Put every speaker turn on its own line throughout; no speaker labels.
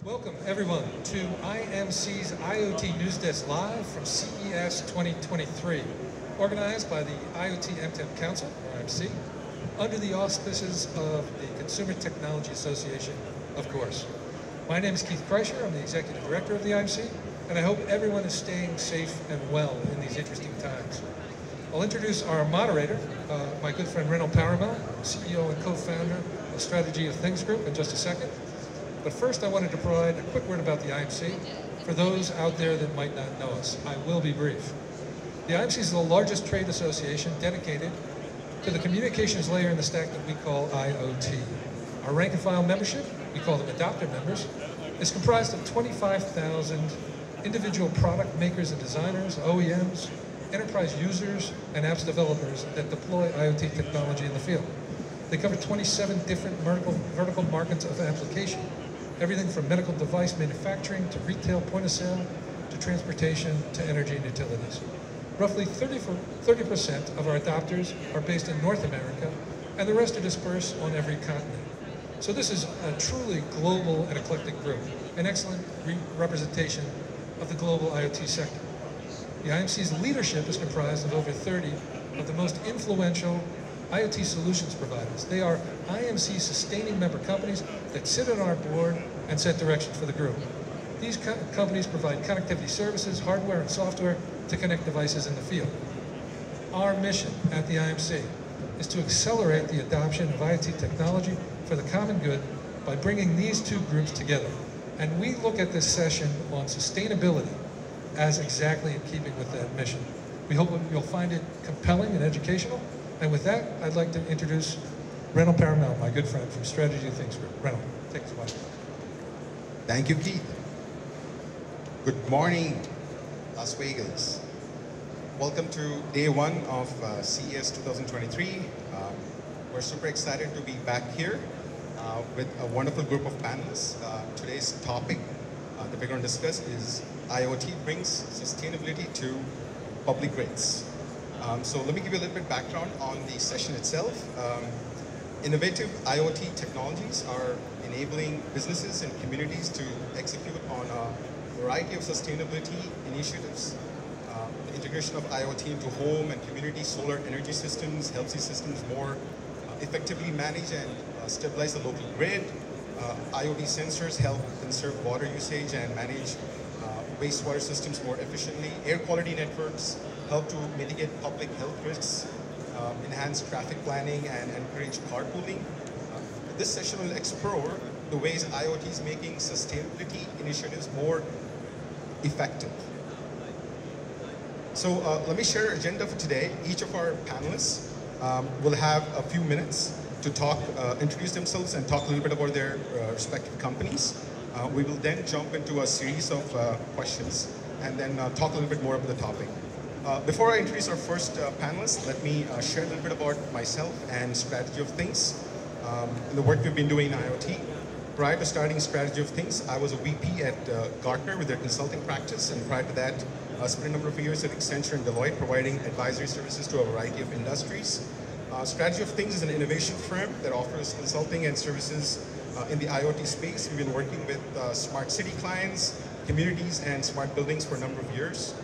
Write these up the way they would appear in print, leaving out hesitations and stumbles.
Welcome, everyone, to IMC's IoT Newsdesk Live from CES 2023, organized by the IoT MTech Council, or IMC, under the auspices of the Consumer Technology Association, of course. My name is Keith Kreischer. I'm the Executive Director of the IMC, and I hope everyone is staying safe and well in these interesting times. I'll introduce our moderator, my good friend Renil Paramel, CEO and co-founder of Strategy of Things Group, in just a second. But first, I wanted to provide a quick word about the IMC for those out there that might not know us. I will be brief. The IMC is the largest trade association dedicated to the communications layer in the stack that we call IoT. Our rank and file membership, we call them adopter members, is comprised of 25,000 individual product makers and designers, OEMs, enterprise users, and apps developers that deploy IoT technology in the field. They cover 27 different vertical markets of application, everything from medical device manufacturing to retail point of sale to transportation to energy and utilities. Roughly 30% of our adopters are based in North America, and the rest are dispersed on every continent. So this is a truly global and eclectic group, an excellent representation of the global IoT sector. The IMC's leadership is comprised of over 30 of the most influential IoT solutions providers. They are IMC sustaining member companies that sit on our board and set direction for the group. These companies provide connectivity services, hardware and software to connect devices in the field. Our mission at the IMC is to accelerate the adoption of IoT technology for the common good by bringing these two groups together. And we look at this session on sustainability as exactly in keeping with that mission. We hope you'll find it compelling and educational. And with that, I'd like to introduce Renil Paramel, my good friend from Strategy of Things Group. Renil, take us away.
Thank you, Keith. Good morning, Las Vegas. Welcome to day one of CES 2023. We're super excited to be back here with a wonderful group of panelists. Today's topic that we're going to discuss is IoT brings sustainability to public grids. So let me give you a little bit background on the session itself. Innovative IoT technologies are enabling businesses and communities to execute on a variety of sustainability initiatives. The integration of IoT into home and community solar energy systems helps these systems more effectively manage and stabilize the local grid. IoT sensors help conserve water usage and manage wastewater systems more efficiently. Air quality networks help to mitigate public health risks, enhance traffic planning, and encourage carpooling. This session will explore the ways IoT is making sustainability initiatives more effective. So let me share our agenda for today. Each of our panelists will have a few minutes to talk, introduce themselves and talk a little bit about their respective companies. We will then jump into a series of questions and then talk a little bit more about the topic. Before I introduce our first panelist, let me share a little bit about myself and Strategy of Things and the work we've been doing in IoT. Prior to starting Strategy of Things, I was a VP at Gartner with their consulting practice, and prior to that, I spent a number of years at Accenture and Deloitte providing advisory services to a variety of industries. Strategy of Things is an innovation firm that offers consulting and services in the IoT space. We've been working with smart city clients, communities, and smart buildings for a number of years.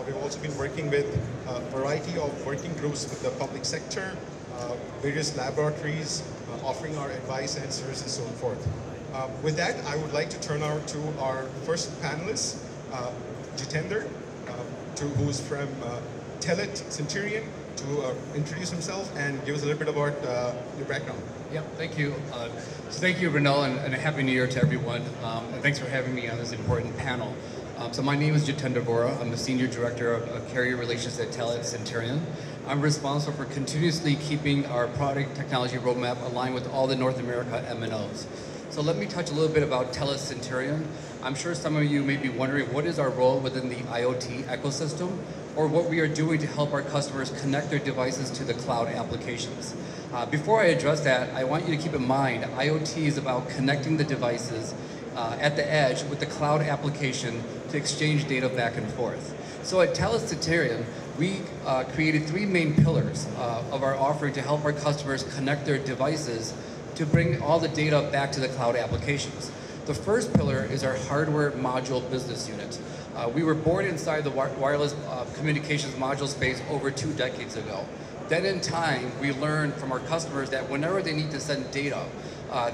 We've also been working with a variety of working groups with the public sector, various laboratories, offering our advice and services and so forth. With that, I would like to turn over to our first panelist, Jitender, who's from Telit Centurion, to introduce himself and give us a little bit about your background.
Yeah, thank you. So thank you, Renil, and a Happy New Year to everyone. And thanks for having me on this important panel. So my name is Jitender Vohra. I'm the Senior Director of Carrier Relations at Telit Centurion. I'm responsible for continuously keeping our product technology roadmap aligned with all the North America MNOs. So let me touch a little bit about Telit Centurion. I'm sure some of you may be wondering what is our role within the IoT ecosystem, or what we are doing to help our customers connect their devices to the cloud applications. Before I address that, I want you to keep in mind IoT is about connecting the devices at the edge with the cloud application to exchange data back and forth. So at Telit Centurion, we created three main pillars of our offering to help our customers connect their devices to bring all the data back to the cloud applications. The first pillar is our hardware module business unit. We were born inside the wireless communications module space over 2 decades ago. Then in time, we learned from our customers that whenever they need to send data,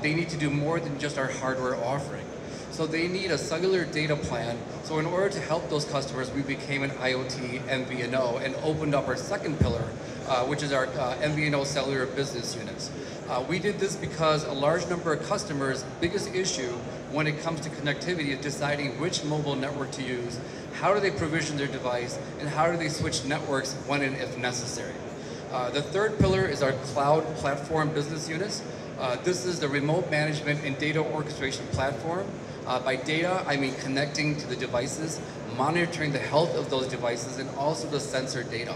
they need to do more than just our hardware offering. So they need a cellular data plan. So in order to help those customers, we became an IoT MVNO and opened up our second pillar, which is our MVNO cellular business units. We did this because a large number of customers' biggest issue when it comes to connectivity is deciding which mobile network to use, how do they provision their device, and how do they switch networks when and if necessary. The third pillar is our cloud platform business units. This is the remote management and data orchestration platform. By data, I mean connecting to the devices, monitoring the health of those devices, and also the sensor data.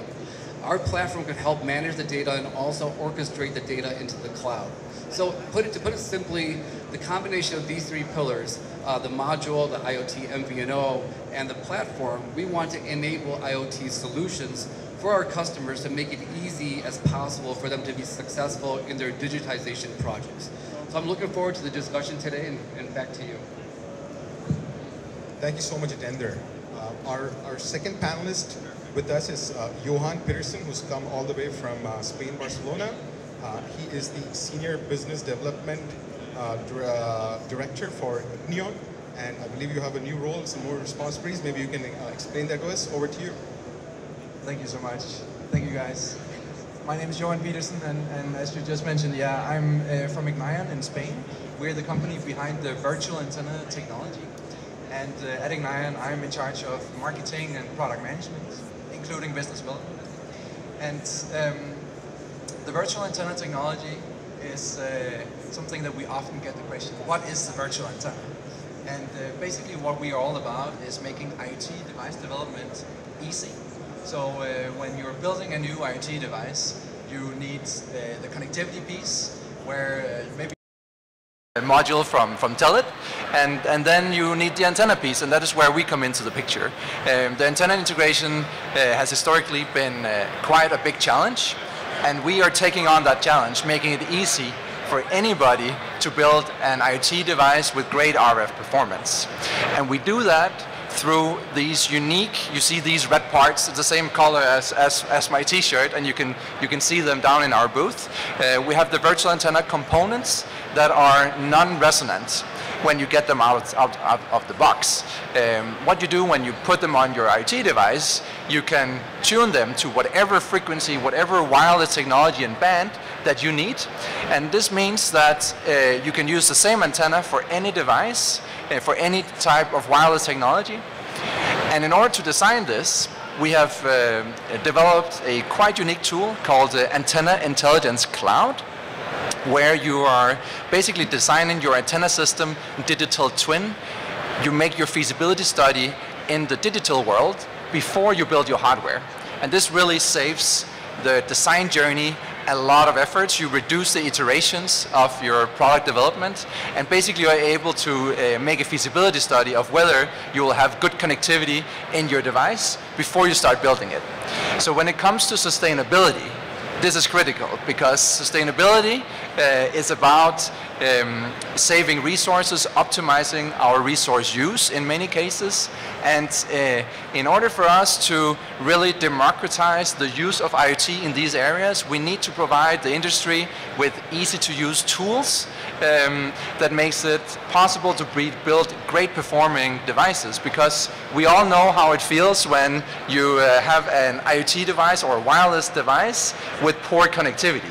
Our platform can help manage the data and also orchestrate the data into the cloud. So to put it simply, the combination of these 3 pillars, the module, the IoT MVNO, and the platform, we want to enable IoT solutions for our customers to make it easy as possible for them to be successful in their digitization projects. So I'm looking forward to the discussion today, and back to you.
Thank you so much, Jitender. Our second panelist with us is Johan Pedersen, who's come all the way from Spain, Barcelona. He is the Senior Business Development Director for Ignion, and I believe you have a new role, some more responsibilities. Maybe you can explain that to us. Over to you.
Thank you so much. Thank you, guys. My name is Johan Pedersen, and as you just mentioned, yeah, I'm from Ignion in Spain. We're the company behind the virtual antenna technology. And at Ignion, I'm in charge of marketing and product management, including business development. And the virtual antenna technology is something that we often get the question, what is the virtual antenna? And basically what we are all about is making IoT device development easy. So when you're building a new IoT device, you need the connectivity piece, where maybe
a module from Telit, and then you need the antenna piece, and that is where we come into the picture. The antenna integration has historically been quite a big challenge, and we are taking on that challenge, making it easy for anybody to build an IoT device with great RF performance. And we do that through these unique, you see these red parts, it's the same color as my t-shirt, and you can see them down in our booth. We have the virtual antenna components that are non-resonant when you get them out of the box. What you do when you put them on your IoT device, you can tune them to whatever frequency, whatever wireless technology and band that you need. And this means that you can use the same antenna for any device, for any type of wireless technology. And in order to design this, we have developed a quite unique tool called Antenna Intelligence Cloud, where you are basically designing your antenna system digital twin. You make your feasibility study in the digital world before you build your hardware. And this really saves the design journey a lot of efforts. You reduce the iterations of your product development, and basically you are able to make a feasibility study of whether you will have good connectivity in your device before you start building it. So when it comes to sustainability, this is critical, because sustainability is about saving resources, optimizing our resource use in many cases. And in order for us to really democratize the use of IoT in these areas, we need to provide the industry with easy-to-use tools that makes it possible to build great performing devices, because we all know how it feels when you have an IoT device or a wireless device with poor connectivity.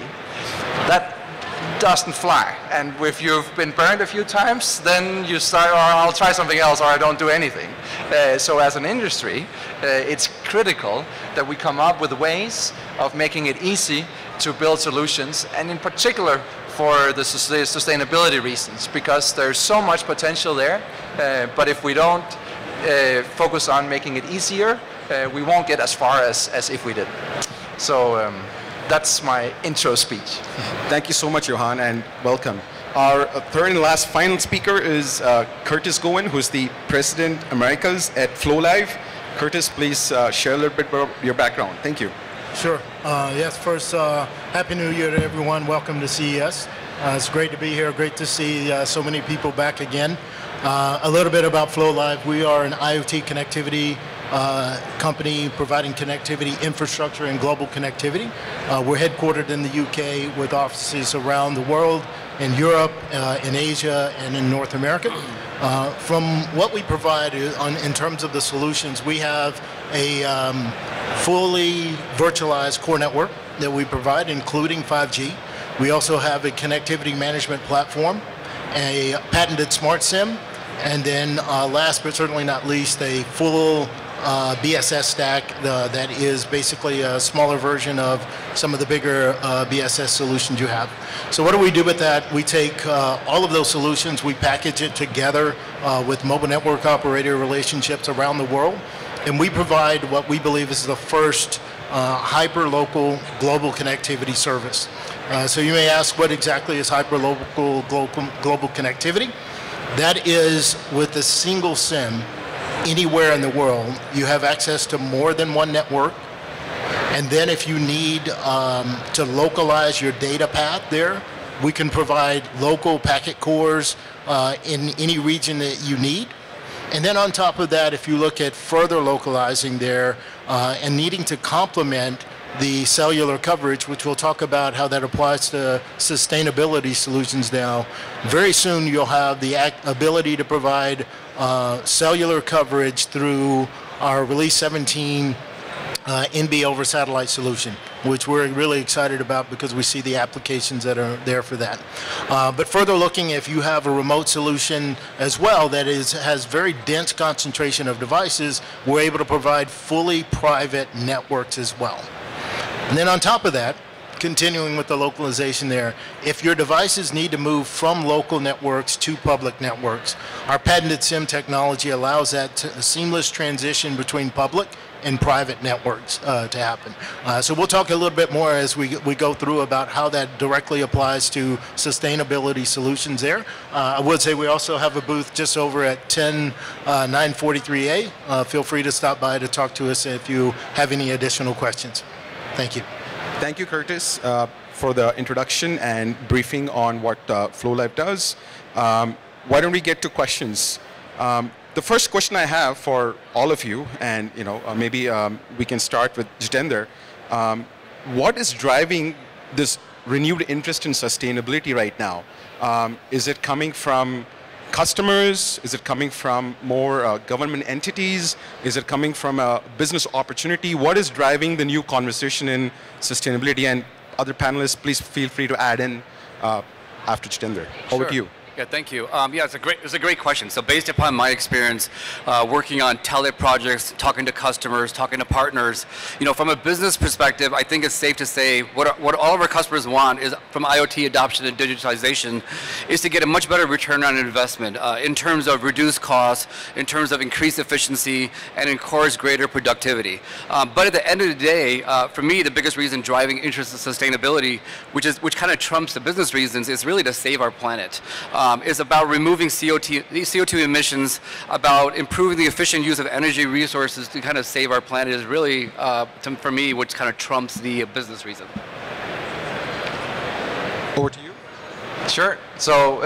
That doesn't fly, and if you've been burned a few times, then you start, or I'll try something else, or I don't do anything. So as an industry, it's critical that we come up with ways of making it easy to build solutions, and in particular for the sustainability reasons, because there's so much potential there, but if we don't focus on making it easier, we won't get as far as if we did. So that's my intro speech.
Thank you so much, Johan, and welcome. Our third and last final speaker is Curtis Govan, who's the President Americas at floLIVE. Curtis, please share a little bit about your background. Thank you.
Sure. Yes, first, Happy New Year to everyone. Welcome to CES. It's great to be here. Great to see so many people back again. A little bit about floLIVE. We are an IoT connectivity company providing connectivity infrastructure and global connectivity. We're headquartered in the UK with offices around the world, in Europe, in Asia, and in North America. From what we provide in terms of the solutions, we have a fully virtualized core network that we provide, including 5G. We also have a connectivity management platform, a patented smart SIM, and then last but certainly not least, a full BSS stack that is basically a smaller version of some of the bigger BSS solutions you have. So what do we do with that? We take all of those solutions, we package it together with mobile network operator relationships around the world, and we provide what we believe is the first hyper-local global connectivity service. So you may ask, what exactly is hyper-local global connectivity? That is, with a single SIM, anywhere in the world, you have access to more than one network. And then if you need to localize your data path there, we can provide local packet cores in any region that you need. And then on top of that, if you look at further localizing there and needing to complement the cellular coverage, which we'll talk about how that applies to sustainability solutions now, very soon you'll have the ability to provide cellular coverage through our Release 17 NB over satellite solution, which we're really excited about because we see the applications that are there for that. But further looking, if you have a remote solution as well that has very dense concentration of devices, we're able to provide fully private networks as well. And then on top of that, continuing with the localization there, if your devices need to move from local networks to public networks, our patented SIM technology allows that seamless transition between public and private networks to happen. So we'll talk a little bit more as we go through about how that directly applies to sustainability solutions there. I would say we also have a booth just over at 10943A. Feel free to stop by to talk to us if you have any additional questions. Thank you.
Thank you, Curtis, for the introduction and briefing on what floLIVE does. Why don't we get to questions? The first question I have for all of you, and maybe we can start with Jitender. What is driving this renewed interest in sustainability right now? Is it coming from customers? Is it coming from more government entities? Is it coming from a business opportunity? What is driving the new conversation in sustainability? And other panelists, please feel free to add in after Jitender. Over to you.
Yeah, thank you. Yeah, it's a great question. So based upon my experience working on Telit projects, talking to customers, talking to partners, from a business perspective, I think it's safe to say what all of our customers want is from IoT adoption and digitalization is to get a much better return on investment in terms of reduced costs, in terms of increased efficiency, and encourage greater productivity. But at the end of the day, for me, the biggest reason driving interest in sustainability, which kind of trumps the business reasons, is really to save our planet. Is about removing CO2 emissions, about improving the efficient use of energy resources to kind of save our planet is really, for me, what kind of trumps the business reason.
Over to you.
Sure. So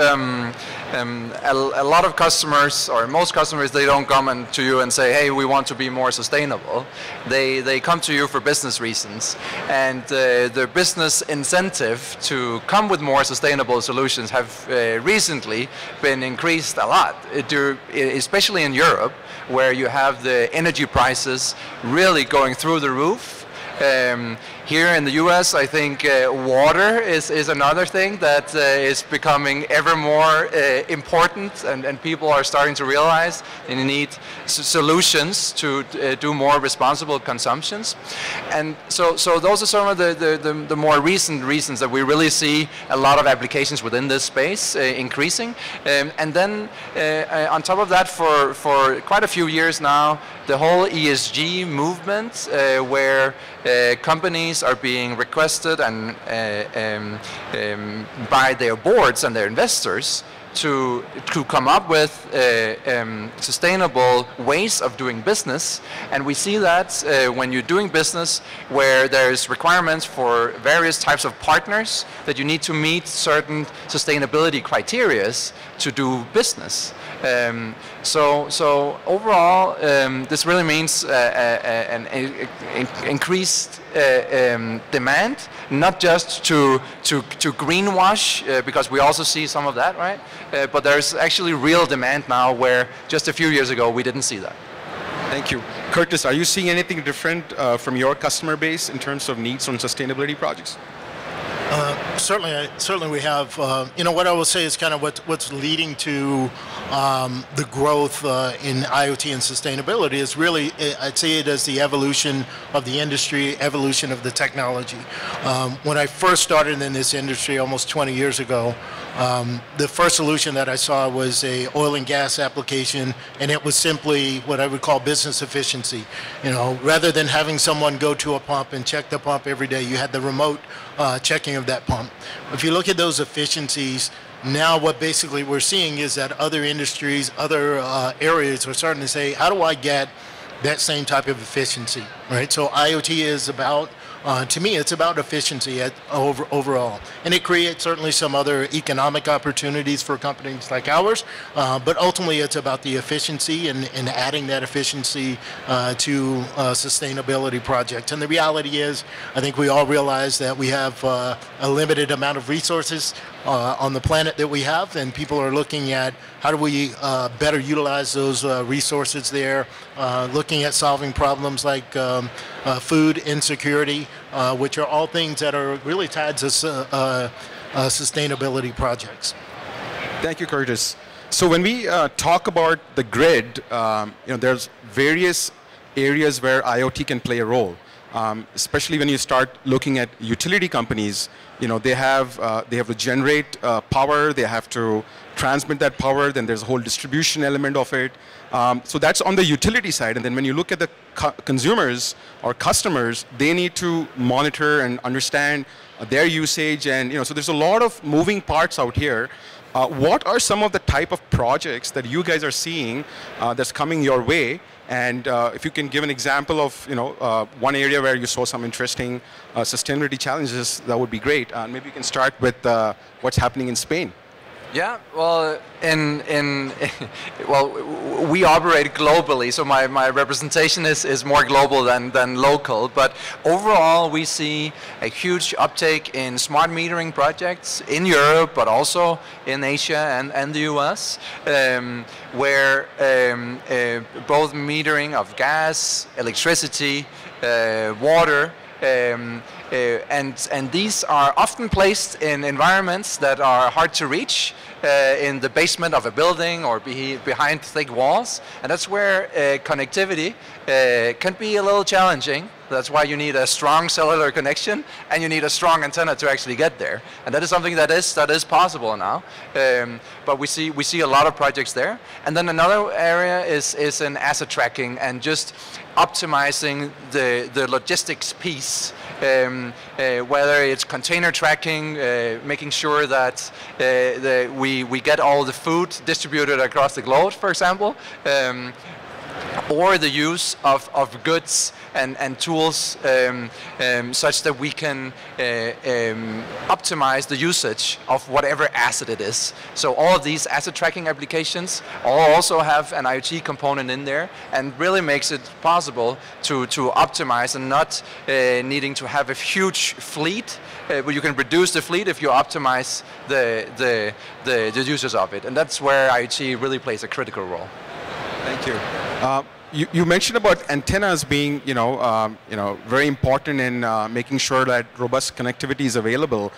a lot of customers, or most customers, they don't come to you and say, hey, we want to be more sustainable. They come to you for business reasons. And their business incentive to come with more sustainable solutions have recently been increased a lot, especially in Europe, where you have the energy prices really going through the roof. Here in the US, I think water is another thing that is becoming ever more important, and people are starting to realize they need solutions to do more responsible consumptions. And so those are some of the more recent reasons that we really see a lot of applications within this space increasing. And then on top of that, for quite a few years now, the whole ESG movement where companies are being requested and by their boards and their investors to come up with sustainable ways of doing business. And we see that when you're doing business where there's requirements for various types of partners, that you need to meet certain sustainability criteria to do business. So overall, this really means an increased demand, not just to greenwash, because we also see some of that, right? But there's actually real demand now where just a few years ago we didn't see that.
Thank you. Curtis, are you seeing anything different from your customer base in terms of needs on sustainability projects?
Certainly we have. What I will say is kind of what's leading to the growth in IoT and sustainability is really, I'd say it as the evolution of the industry, evolution of the technology. When I first started in this industry almost 20 years ago, the first solution that I saw was a oil and gas application, and it was simply what I would call business efficiency. Rather than having someone go to a pump and check the pump every day, you had the remote checking of that pump. If you look at those efficiencies, now what basically we're seeing is that other industries, other areas are starting to say, how do I get that same type of efficiency, right? So IoT is about, to me, it's about efficiency overall. And it creates certainly some other economic opportunities for companies like ours, but ultimately it's about the efficiency and adding that efficiency to sustainability projects. And the reality is, I think we all realize that we have a limited amount of resources on the planet that we have, and people are looking at how do we better utilize those resources there, looking at solving problems like food insecurity, which are all things that are really tied to sustainability projects.
Thank you, Curtis. So when we talk about the grid, there's various areas where IoT can play a role. Especially when you start looking at utility companies, they have to generate power, they have to transmit that power, then there's a whole distribution element of it. So that's on the utility side. And then when you look at the consumers or customers, they need to monitor and understand their usage. And so there's a lot of moving parts out here. What are some of the type of projects that you guys are seeing that's coming your way? And if you can give an example of one area where you saw some interesting sustainability challenges, that would be great. Maybe you can start with what's happening in Spain.
Yeah, well, we operate globally, so my representation is more global than local. But overall, we see a huge uptake in smart metering projects in Europe, but also in Asia and the US, where both metering of gas, electricity, water, and these are often placed in environments that are hard to reach, in the basement of a building or behind thick walls, and that's where connectivity can be a little challenging. That's why you need a strong cellular connection and you need a strong antenna to actually get there, and that is something that is possible now. But we see a lot of projects there. And then another area is in asset tracking and just optimizing the logistics piece, whether it's container tracking, making sure that we get all the food distributed across the globe, for example, or the use of goods and tools such that we can optimize the usage of whatever asset it is. So all of these asset tracking applications all also have an IoT component in there, and really makes it possible to optimize and not needing to have a huge fleet, but you can reduce the fleet if you optimize the users of it, and that's where IoT really plays a critical role.
Thank you. You mentioned about antennas being, very important in making sure that robust connectivity is available.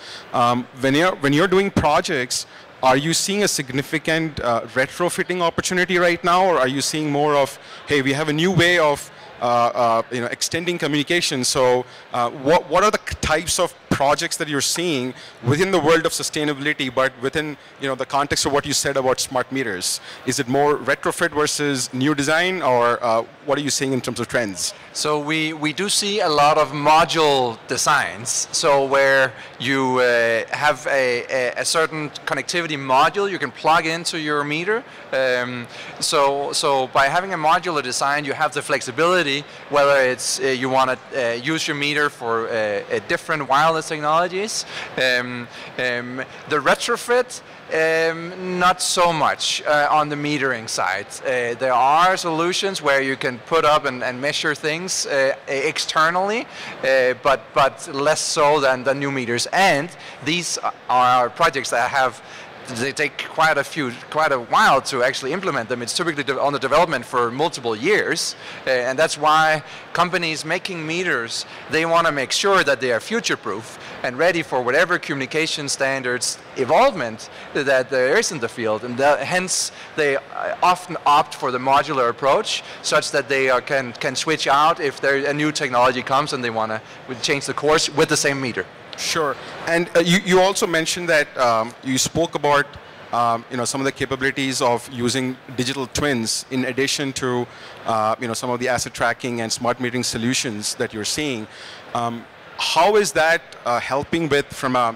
When you're doing projects, are you seeing a significant retrofitting opportunity right now, or are you seeing more of, hey, we have a new way of extending communication? So, what are the types of projects that you're seeing within the world of sustainability, but within the context of what you said about smart meters? Is it more retrofit versus new design, or what are you seeing in terms of trends?
So we do see a lot of module designs. So where you have a certain connectivity module you can plug into your meter. So by having a modular design, you have the flexibility whether it's you want to use your meter for different wireless technologies. The retrofit, not so much on the metering side. There are solutions where you can put up and measure things externally, but less so than the new meters. And these are projects that they take quite a while to actually implement them. It's typically on the development for multiple years, and that's why companies making meters, they want to make sure that they are future-proof and ready for whatever communication standards evolvement that there is in the field, and hence they often opt for the modular approach, such that they can switch out if a new technology comes and they want to change the course with the same meter.
Sure. And you also mentioned that you spoke about some of the capabilities of using digital twins in addition to some of the asset tracking and smart metering solutions that you're seeing. How is that helping with, from a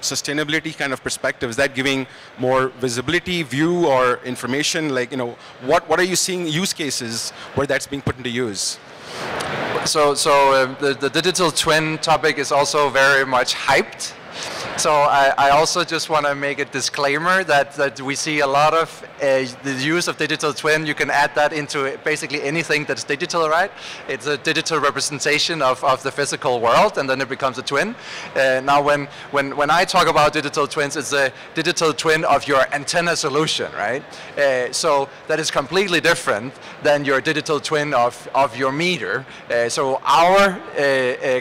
sustainability kind of perspective? Is that giving more visibility, view, or information? Like, what are you seeing use cases where that's being put into use?
So the digital twin topic is also very much hyped. So I also just want to make a disclaimer that we see a lot of the use of digital twin. You can add that into basically anything that's digital, right? It's a digital representation of the physical world, and then it becomes a twin. Now, when I talk about digital twins, it's a digital twin of your antenna solution, right? So that is completely different than your digital twin of your meter. So our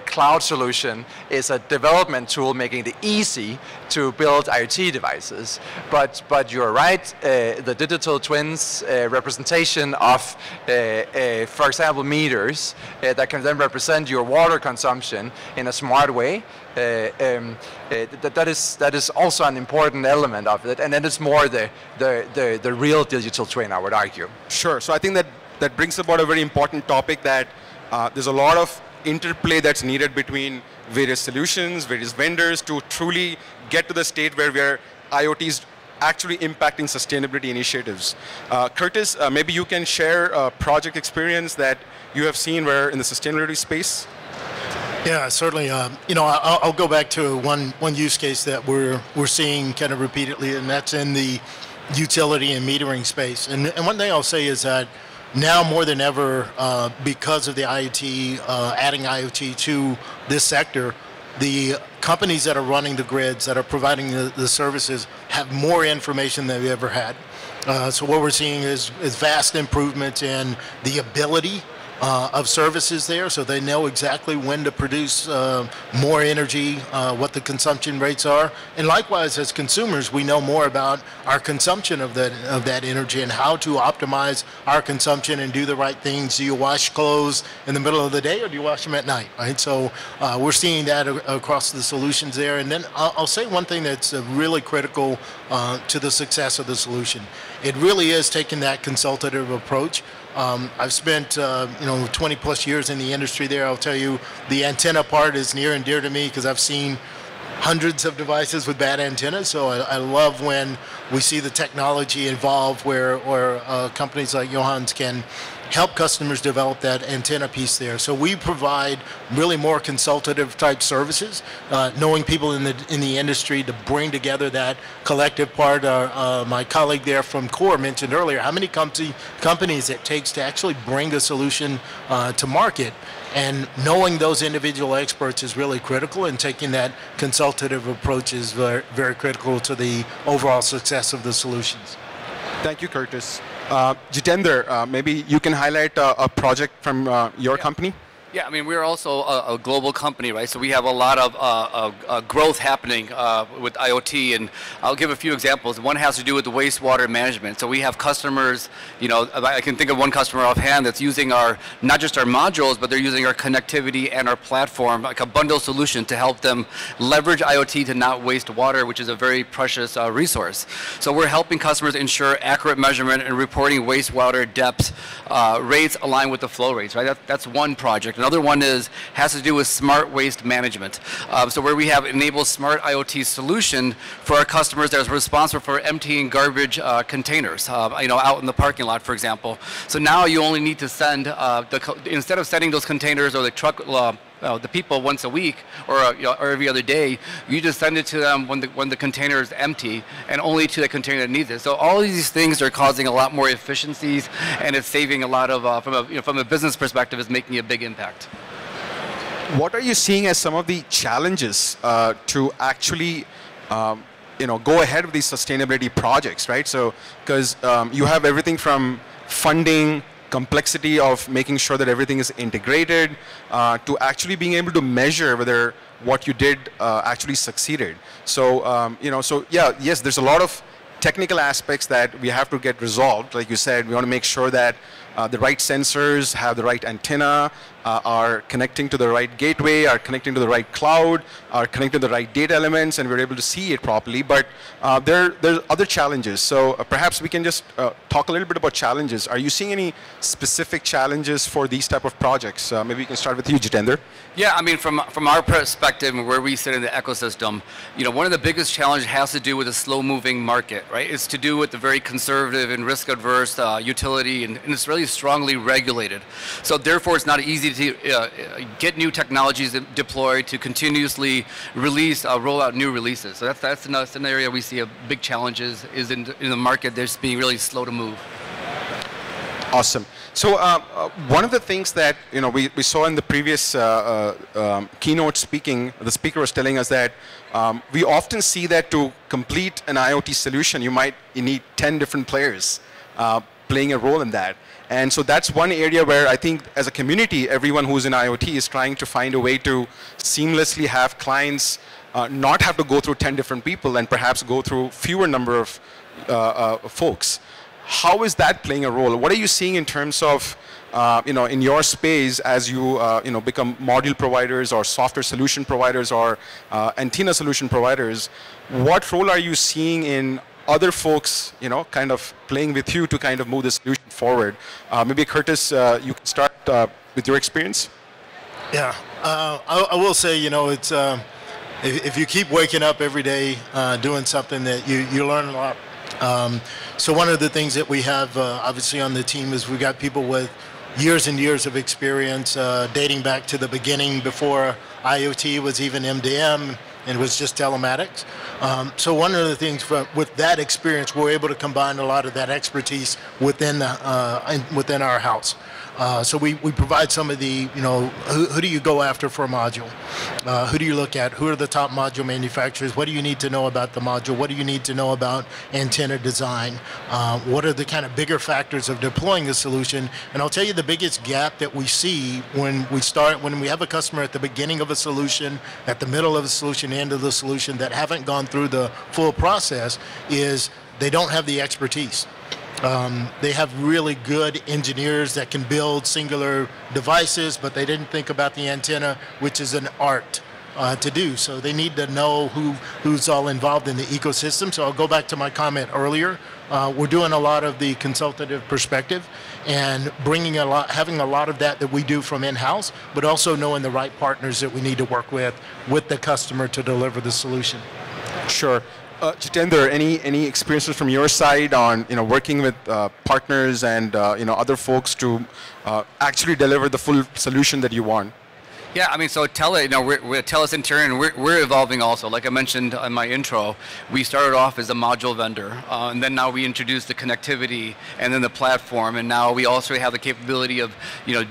cloud solution is a development tool making it easy to build IoT devices, but you're right. The digital twins representation of, for example, meters that can then represent your water consumption in a smart way. That is also an important element of it, and then it's more the real digital twin, I would argue.
Sure. So I think that brings about a very important topic, that there's a lot of interplay that's needed between various solutions, various vendors, to truly get to the state where IoT is actually impacting sustainability initiatives. Curtis, maybe you can share a project experience that you have seen where in the sustainability space.
Yeah, certainly. I'll go back to one use case that we're seeing kind of repeatedly, and that's in the utility and metering space. And one thing I'll say is that now more than ever, because of the IoT, adding IoT to this sector, the companies that are running the grids, that are providing the services, have more information than we ever had. So what we're seeing is vast improvement in the ability of services there, so they know exactly when to produce more energy, what the consumption rates are, and likewise as consumers we know more about our consumption of that energy and how to optimize our consumption and do the right things. Do you wash clothes in the middle of the day, or do you wash them at night, right? So we're seeing that across the solutions there. And then I'll say one thing that's really critical to the success of the solution. It really is taking that consultative approach. I've spent 20 plus years in the industry there. I'll tell you, the antenna part is near and dear to me because I've seen hundreds of devices with bad antennas. So I love when we see the technology evolve where companies like Johan's can help customers develop that antenna piece there. So we provide really more consultative type services, knowing people in the industry to bring together that collective part. My colleague there from Core mentioned earlier how many companies it takes to actually bring a solution to market. And knowing those individual experts is really critical, and taking that consultative approach is very, very critical to the overall success of the solutions.
Thank you, Curtis. Jitender, maybe you can highlight a project from your company?
Yeah, I mean, we're also a global company, right? So we have a lot of growth happening with IoT, and I'll give a few examples. One has to do with the wastewater management. So we have customers, you know, I can think of one customer offhand that's using not just our modules, but they're using our connectivity and our platform, like a bundle solution to help them leverage IoT to not waste water, which is a very precious resource. So we're helping customers ensure accurate measurement and reporting wastewater depth rates align with the flow rates, right? That's one project. Another one has to do with smart waste management. So where we have enabled smart IoT solution for our customers that is responsible for emptying garbage containers, you know, out in the parking lot, for example. So now you only need to send, instead of sending those containers or the truck, the people once a week or, you know, or every other day, you just send it to them when the container is empty and only to the container that needs it. So all of these things are causing a lot more efficiencies, and it's saving a lot of, from a business perspective, it's making a big impact.
What are you seeing as some of the challenges to actually go ahead with these sustainability projects, right? So, because you have everything from funding, complexity of making sure that everything is integrated, to actually being able to measure whether what you did actually succeeded. So, yes, there's a lot of technical aspects that we have to get resolved. Like you said, we want to make sure that the right sensors have the right antenna, are connecting to the right gateway, are connecting to the right cloud, are connecting to the right data elements, and we're able to see it properly. But there's other challenges. So perhaps we can just talk a little bit about challenges. Are you seeing any specific challenges for these type of projects? Maybe we can start with you, Jitender.
Yeah, I mean, from our perspective and where we sit in the ecosystem, you know, one of the biggest challenges has to do with a slow-moving market, right? It's to do with the very conservative and risk-averse utility, and it's really strongly regulated. So therefore, it's not easy to get new technologies deployed, to continuously roll out new releases. So that's an area we see a big challenge is in the market. There's being really slow to move.
Awesome. So one of the things that we saw in the previous keynote speaking, the speaker was telling us that we often see that to complete an IoT solution, you need 10 different players playing a role in that. And so that's one area where I think as a community, everyone who's in IoT is trying to find a way to seamlessly have clients not have to go through 10 different people and perhaps go through fewer number of folks. How is that playing a role? What are you seeing in terms of, in your space as you, become module providers or software solution providers or antenna solution providers? What role are you seeing in other folks, kind of playing with you to kind of move the solution forward? Maybe Curtis, you can start with your experience.
Yeah, I will say, it's if you keep waking up every day doing something that you learn a lot. So one of the things that we have obviously on the team is we got people with years and years of experience dating back to the beginning before IoT was even MDM and it was just telematics. So one of the things with that experience, we're able to combine a lot of that expertise within our house. So we provide some of the, who do you go after for a module? Who do you look at? Who are the top module manufacturers? What do you need to know about the module? What do you need to know about antenna design? What are the kind of bigger factors of deploying the solution? And I'll tell you the biggest gap that we see when we have a customer at the beginning of a solution, at the middle of a solution, end of the solution that haven't gone through the full process is they don't have the expertise. They have really good engineers that can build singular devices, but they didn't think about the antenna, which is an art to do. So they need to know who's all involved in the ecosystem. So I'll go back to my comment earlier. We're doing a lot of the consultative perspective and having a lot of that we do from in-house, but also knowing the right partners that we need to work with the customer to deliver the solution.
Sure. Jitender, any experiences from your side on working with partners and other folks to actually deliver the full solution that you want?
Yeah, I mean, so Telit, we're Telit Interior, we're evolving also. Like I mentioned in my intro, we started off as a module vendor, and then now we introduced the connectivity and then the platform, and now we also have the capability of,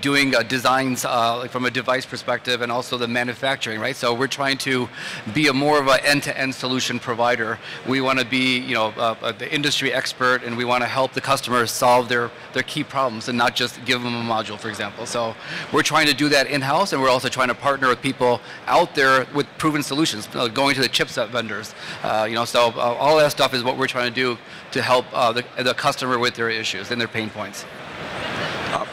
doing designs like from a device perspective and also the manufacturing, right? So we're trying to be more of an end-to-end solution provider. We want to be, the industry expert, and we want to help the customers solve their key problems and not just give them a module, for example. So we're trying to do that in-house, and we're also trying to partner with people out there with proven solutions, going to the chipset vendors. So all that stuff is what we're trying to do to help the customer with their issues and their pain points.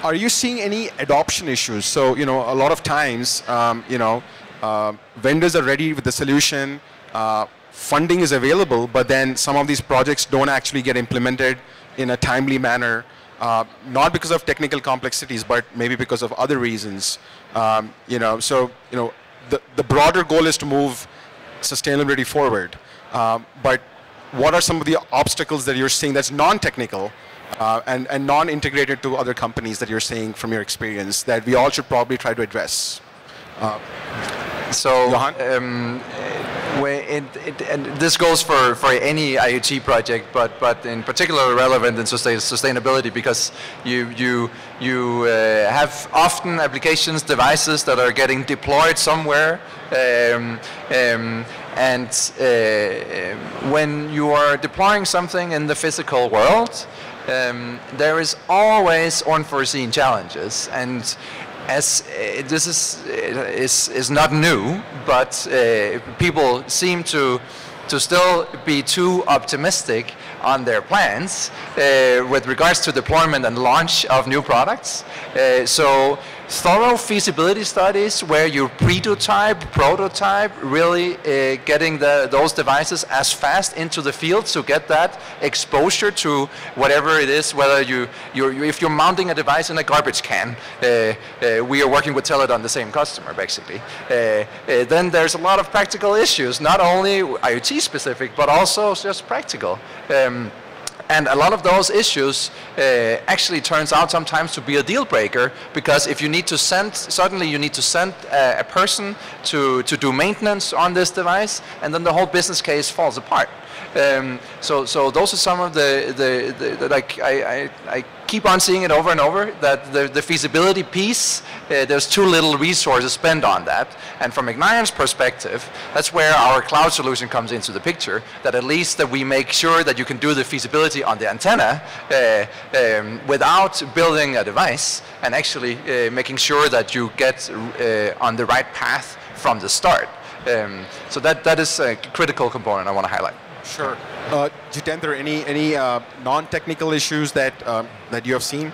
Are you seeing any adoption issues? So, a lot of times, vendors are ready with the solution, funding is available, but then some of these projects don't actually get implemented in a timely manner. Not because of technical complexities, but maybe because of other reasons. The broader goal is to move sustainability forward. But what are some of the obstacles that you're seeing that's non-technical and non-integrated to other companies that you're seeing from your experience that we all should probably try to address? Johan?
And this goes for any IoT project, but in particular relevant in sustainability, because you have often applications, devices that are getting deployed somewhere, when you are deploying something in the physical world, there is always unforeseen challenges, and as this is not new, but people seem to still be too optimistic on their plans with regards to deployment and launch of new products. So thorough feasibility studies where you prototype, really getting those devices as fast into the field to get that exposure to whatever it is, whether if you're mounting a device in a garbage can, we are working with Telit on the same customer basically. Then there's a lot of practical issues, not only IoT specific, but also just practical. And a lot of those issues actually turns out sometimes to be a deal breaker, because if you need to suddenly you need to send a person to do maintenance on this device, and then the whole business case falls apart. So those are some of the like I keep on seeing it over and over, that the feasibility piece, there's too little resources spent on that. And from Ignion's perspective, that's where our cloud solution comes into the picture, that at least that we make sure that you can do the feasibility on the antenna without building a device, and actually making sure that you get on the right path from the start. So that is a critical component I want to highlight.
Sure. Jitender, any non-technical issues that you have seen?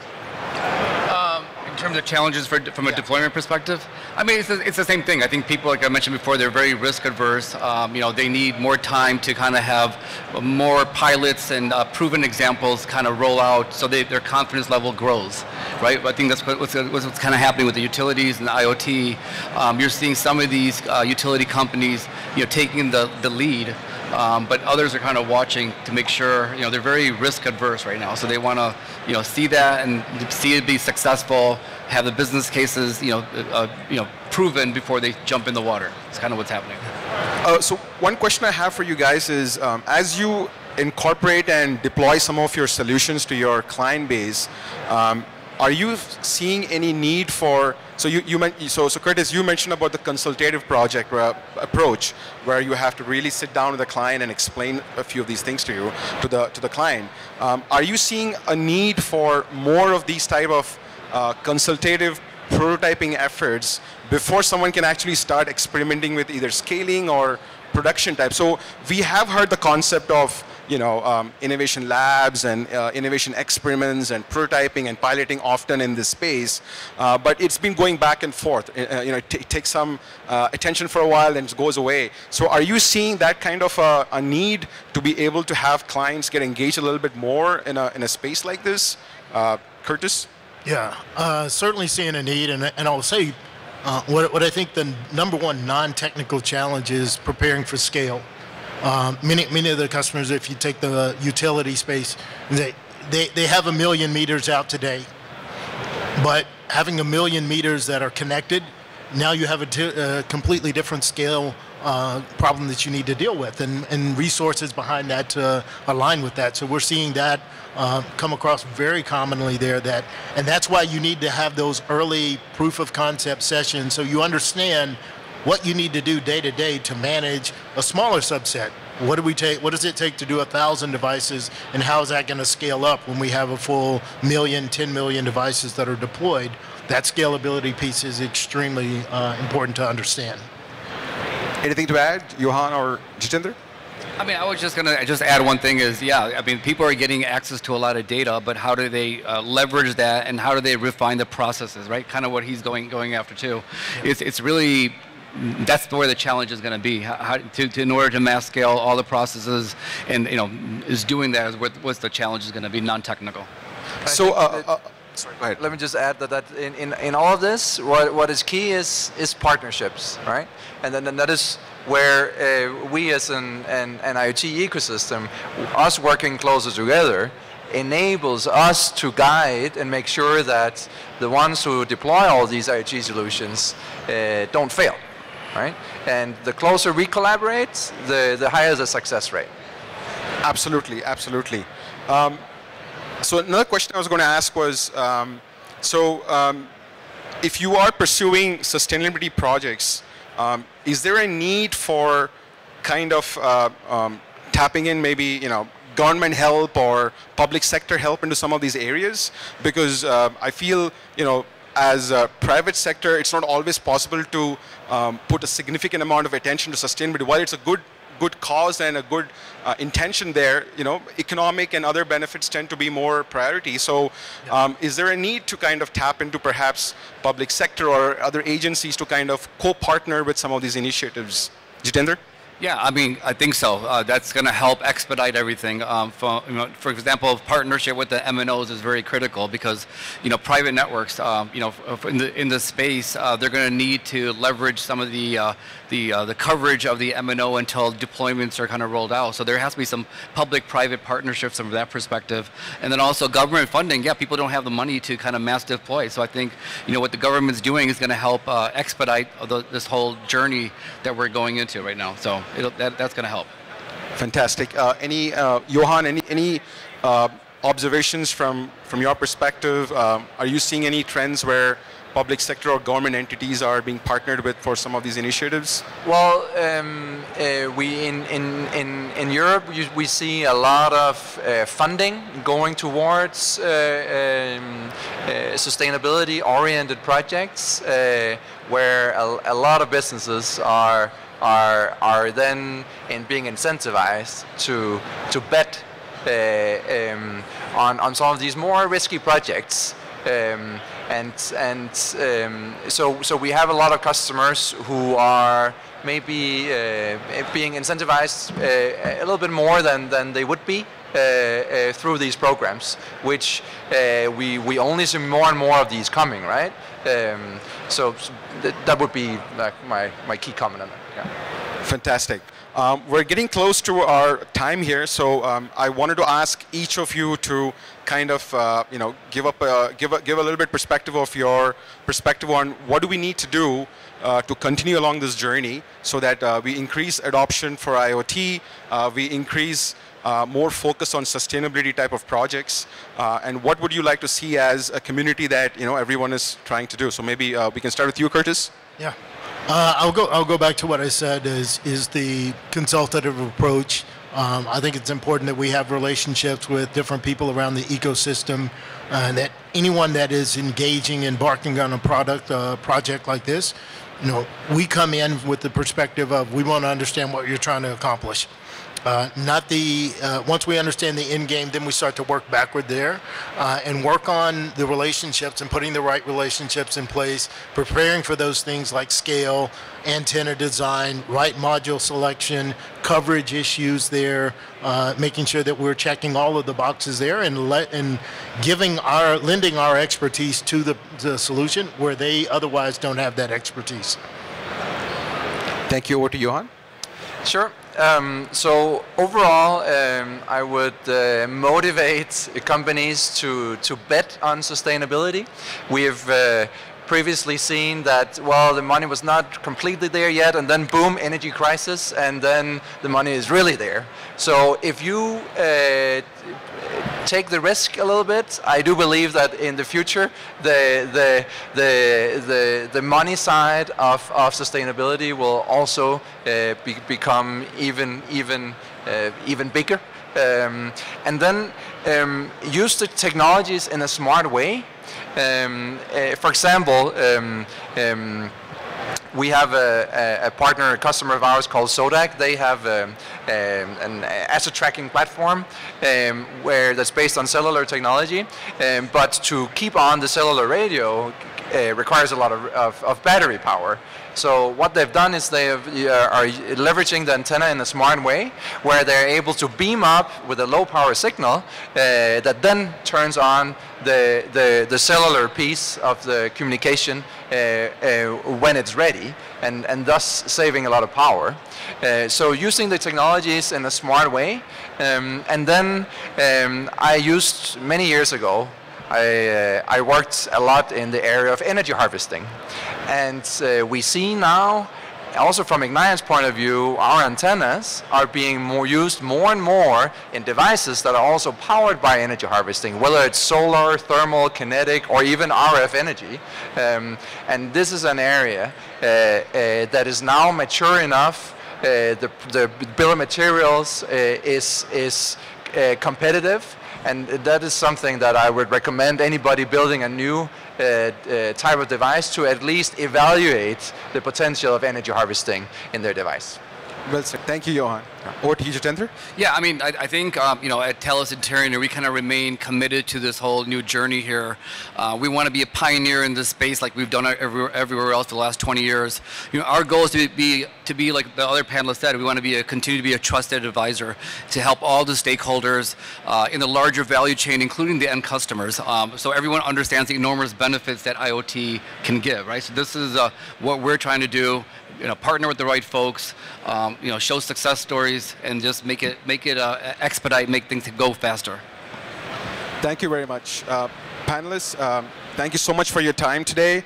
In terms of challenges from a deployment perspective, I mean, it's the same thing. I think people, like I mentioned before, they're very risk adverse. They need more time to kind of have more pilots and proven examples kind of roll out, so their confidence level grows, right? I think that's what's kind of happening with the utilities and the IoT. You're seeing some of these utility companies, taking the lead. But others are kind of watching to make sure, they're very risk adverse right now. So they want to, see that and see it be successful, have the business cases, proven before they jump in the water. It's kind of what's happening.
So one question I have for you guys is, as you incorporate and deploy some of your solutions to your client base, are you seeing any need for, so Curtis, you mentioned about the consultative project approach, where you have to really sit down with the client and explain a few of these things to the client. Are you seeing a need for more of these type of consultative prototyping efforts before someone can actually start experimenting with either scaling or production type? So we have heard the concept of innovation labs and innovation experiments and prototyping and piloting often in this space, but it's been going back and forth. It takes some attention for a while, then it goes away. So are you seeing that kind of a need to be able to have clients get engaged a little bit more in a space like this? Curtis?
Yeah, certainly seeing a need, and I'll say what I think the number one non-technical challenge is preparing for scale. Many of the customers, if you take the utility space, they have 1 million meters out today, but having 1 million meters that are connected now you have a completely different scale problem that you need to deal with, and resources behind that to align with that. So we're seeing that come across very commonly there, and that's why you need to have those early proof of concept sessions so you understand what you need to do day to day to manage a smaller subset. What does it take to do 1,000 devices, and how is that going to scale up when we have a full 1 million, 10 million devices that are deployed? That scalability piece is extremely important to understand.
Anything to add, Johan or Jitender?
I mean, I was just gonna add one thing is, yeah, I mean, people are getting access to a lot of data, but how do they leverage that, and how do they refine the processes, right? Kind of what he's going after too. It's really, that's where the challenge is going to be. In order to mass scale all the processes, and is doing that is what's the challenge is going to be, non-technical.
So,
sorry, go ahead. Let me just add that in all of this, what is key is partnerships, right? And then that is where we as an IoT ecosystem, us working closer together, enables us to guide and make sure that the ones who deploy all these IoT solutions don't fail. Right? And the closer we collaborate, the higher the success rate.
Absolutely, absolutely. So another question I was going to ask was, if you are pursuing sustainability projects, is there a need for kind of tapping in maybe government help or public sector help into some of these areas? Because I feel as a private sector, it's not always possible to put a significant amount of attention to sustainability. While it's a good cause and a good intention there, economic and other benefits tend to be more priority. So is there a need to kind of tap into perhaps public sector or other agencies to kind of co-partner with some of these initiatives? Jitender?
Yeah, I mean, I think so. That's going to help expedite everything. For example, partnership with the MNOs is very critical because, private networks, in the space, they're going to need to leverage some of the coverage of the MNO until deployments are kind of rolled out. So there has to be some public-private partnerships from that perspective, and then also government funding. Yeah, people don't have the money to kind of mass deploy. So I think, what the government's doing is going to help expedite this whole journey that we're going into right now. So that's going to help.
Fantastic. Johan, any observations from your perspective? Are you seeing any trends where public sector or government entities are being partnered with for some of these initiatives?
Well, we in Europe we see a lot of funding going towards sustainability-oriented projects, where a lot of businesses are then being incentivized to bet on some of these more risky projects, so we have a lot of customers who are maybe being incentivized a little bit more than they would be through these programs, which we only see more and more of these coming, right? So that would be like my key comment on that. Yeah.
Fantastic. We're getting close to our time here, so I wanted to ask each of you to kind of give a little bit perspective of your perspective on what do we need to do to continue along this journey so that we increase adoption for IoT, we increase more focus on sustainability type of projects, and what would you like to see as a community that everyone is trying to do? So maybe we can start with you, Curtis.
Yeah. I'll go back to what I said is the consultative approach. I think it's important that we have relationships with different people around the ecosystem, and that anyone that is engaging, embarking on a project like this, we come in with the perspective of we want to understand what you're trying to accomplish. Once we understand the end game, then we start to work backward there and work on the relationships and putting the right relationships in place, preparing for those things like scale, antenna design, right module selection, coverage issues there, making sure that we're checking all of the boxes there and lending our expertise to the solution where they otherwise don't have that expertise.
Thank you. Over to Johan.
Sure. So overall, I would motivate companies to bet on sustainability. We have previously seen that, well, the money was not completely there yet, and then boom, energy crisis, and then the money is really there. So if you take the risk a little bit, I do believe that in the future, the money side of sustainability will also become even bigger. And then use the technologies in a smart way. For example, we have a partner, a customer of ours called Sodak. They have an asset tracking platform where that's based on cellular technology, but to keep on the cellular radio requires a lot of battery power. So what they've done is they are leveraging the antenna in a smart way, where they're able to beam up with a low power signal that then turns on the cellular piece of the communication when it's ready, and thus saving a lot of power. So using the technologies in a smart way, and then I used many years ago, I worked a lot in the area of energy harvesting. And we see now, also from Ignion's point of view, our antennas are being used more and more in devices that are also powered by energy harvesting, whether it's solar, thermal, kinetic, or even RF energy. And this is an area that is now mature enough. The bill of materials is competitive. And that is something that I would recommend anybody building a new type of device to at least evaluate the potential of energy harvesting in their device.
Well said. Thank you, Johan. Over to you, Jitender.
Yeah, I mean, I think, at Telit and Telit, we kind of remain committed to this whole new journey here. We want to be a pioneer in this space like we've done everywhere else for the last 20 years. Our goal is to be like the other panelists said, we want to continue to be a trusted advisor to help all the stakeholders in the larger value chain, including the end customers, so everyone understands the enormous benefits that IoT can give, right? So this is what we're trying to do. Partner with the right folks, show success stories, and just make it expedite, make things go faster.
Thank you very much. Panelists, thank you so much for your time today.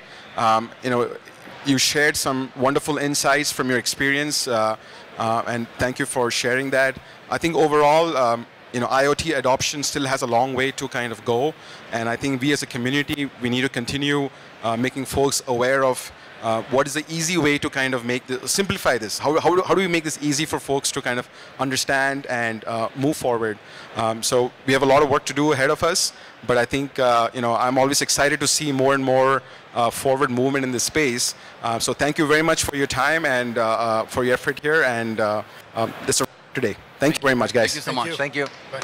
You shared some wonderful insights from your experience, and thank you for sharing that. I think overall, IoT adoption still has a long way to kind of go, and I think we as a community, we need to continue making folks aware of what is the easy way to kind of simplify this? How do we make this easy for folks to kind of understand and move forward? So we have a lot of work to do ahead of us, but I think I'm always excited to see more and more forward movement in this space. So thank you very much for your time and for your effort here, and this is today. Thank you very much, guys.
Thank you so much. Thank you.
Bye.